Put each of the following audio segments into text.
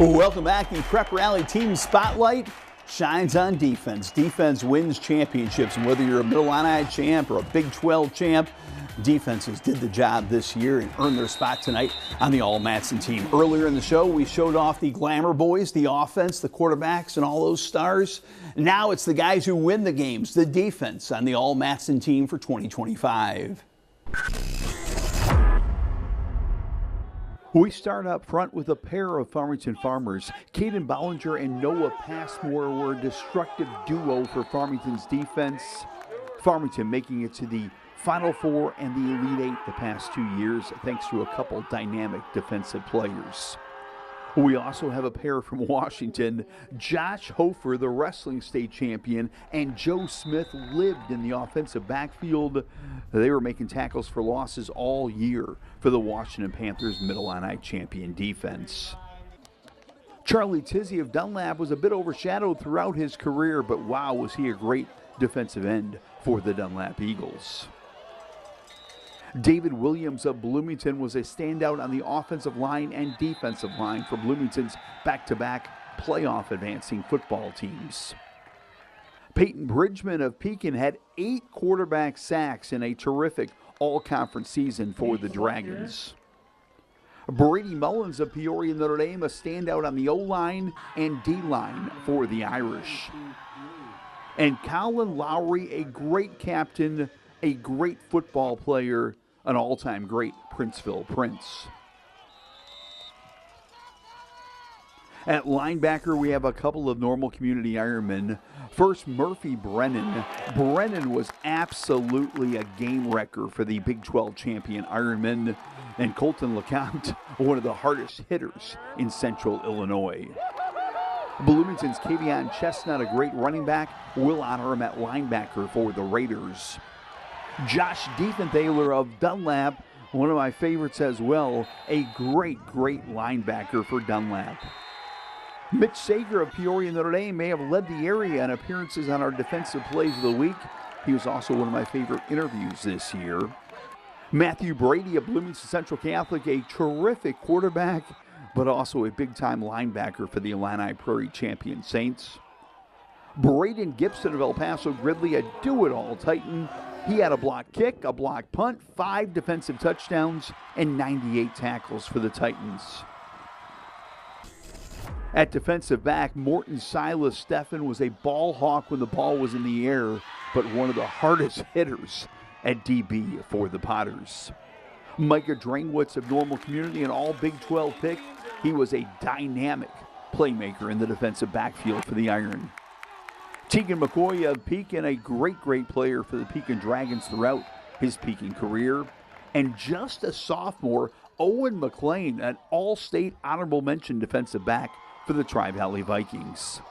Welcome back. The Prep Rally Team Spotlight shines on defense. Defense wins championships, and whether you're a Middle Illini champ or a Big 12 champ, defenses did the job this year and earned their spot tonight on the All-Matson team. Earlier in the show, we showed off the glamour boys, the offense, the quarterbacks, and all those stars. Now it's the guys who win the games, the defense, on the All-Matson team for 2025. We start up front with a pair of Farmington Farmers. Caden Bollinger and Noah Passmore were a destructive duo for Farmington's defense. Farmington making it to the Final Four and the Elite Eight the past 2 years, thanks to a couple dynamic defensive players. We also have a pair from Washington. Josh Hofer, the wrestling state champion, and Joe Smith lived in the offensive backfield. They were making tackles for losses all year for the Washington Panthers Middle Illini champion defense. Charlie Tizzy of Dunlap was a bit overshadowed throughout his career, but wow, was he a great defensive end for the Dunlap Eagles. David Williams of Bloomington was a standout on the offensive line and defensive line for Bloomington's back-to-back playoff advancing football teams. Peyton Bridgman of Pekin had 8 quarterback sacks in a terrific all-conference season for the Dragons. Brady Mullins of Peoria Notre Dame, a standout on the O-line and D-line for the Irish. And Colin Lowry, a great captain, a great football player, an all-time great Princeville Prince. At linebacker, we have a couple of Normal Community Ironmen. First, Murphy Brennan. Brennan was absolutely a game wrecker for the Big 12 champion Ironmen. And Colton LeCompte, one of the hardest hitters in Central Illinois. Bloomington's Kavion Chestnut, a great running back. Will Otterham at linebacker for the Raiders. Josh Diefenthaler of Dunlap, one of my favorites as well, a great linebacker for Dunlap. Mitch Sager of Peoria Notre Dame may have led the area in appearances on our defensive plays of the week. He was also one of my favorite interviews this year. Matthew Brady of Bloomington Central Catholic, a terrific quarterback, but also a big-time linebacker for the Illini Prairie champion Saints. Braden Gibson of El Paso Gridley, a do-it-all Titan. He had a block kick, a block punt, 5 defensive touchdowns, and 98 tackles for the Titans. At defensive back, Morton Silas Stephan was a ball hawk when the ball was in the air, but one of the hardest hitters at DB for the Potters. Micah Drangwitz of Normal Community, an all Big 12 pick. He was a dynamic playmaker in the defensive backfield for the Iron. Tegan McCoy of Pekin, a great player for the Pekin Dragons throughout his Pekin career. And just a sophomore, Owen McLean, an all-state honorable mention defensive back for the Tri-Valley Vikings.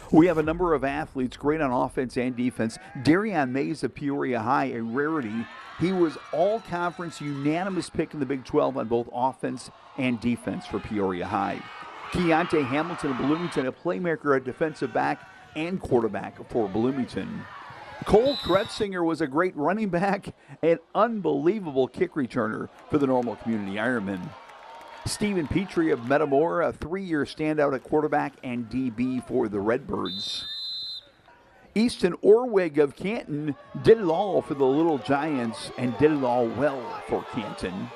We have a number of athletes great on offense and defense. Darion Mays of Peoria High, a rarity. He was all-conference unanimous pick in the Big 12 on both offense and defense for Peoria High. Keontae Hamilton of Bloomington, a playmaker at defensive back and quarterback for Bloomington. Cole Kretzinger was a great running back and unbelievable kick returner for the Normal Community Ironmen. Stephen Petrie of Metamora, a 3-year standout at quarterback and DB for the Redbirds. Easton Orwig of Canton did it all for the Little Giants and did it all well for Canton.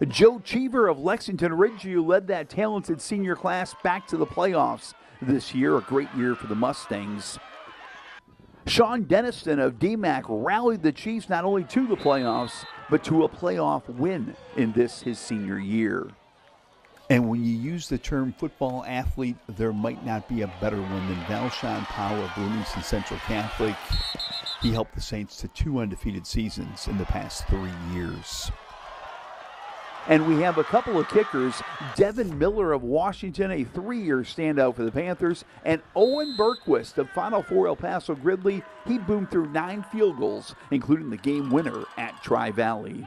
Joe Cheever of Lexington Ridgeview led that talented senior class back to the playoffs this year, a great year for the Mustangs. Sean Denniston of DMAC rallied the Chiefs not only to the playoffs, but to a playoff win in this, his senior year. And when you use the term football athlete, there might not be a better one than Valshawn Powell of Bloomington Central Catholic. He helped the Saints to 2 undefeated seasons in the past 3 years. And we have a couple of kickers. Devin Miller of Washington, a 3-year standout for the Panthers. And Owen Berquist of Final Four El Paso Gridley. He boomed through 9 field goals, including the game winner at Tri-Valley.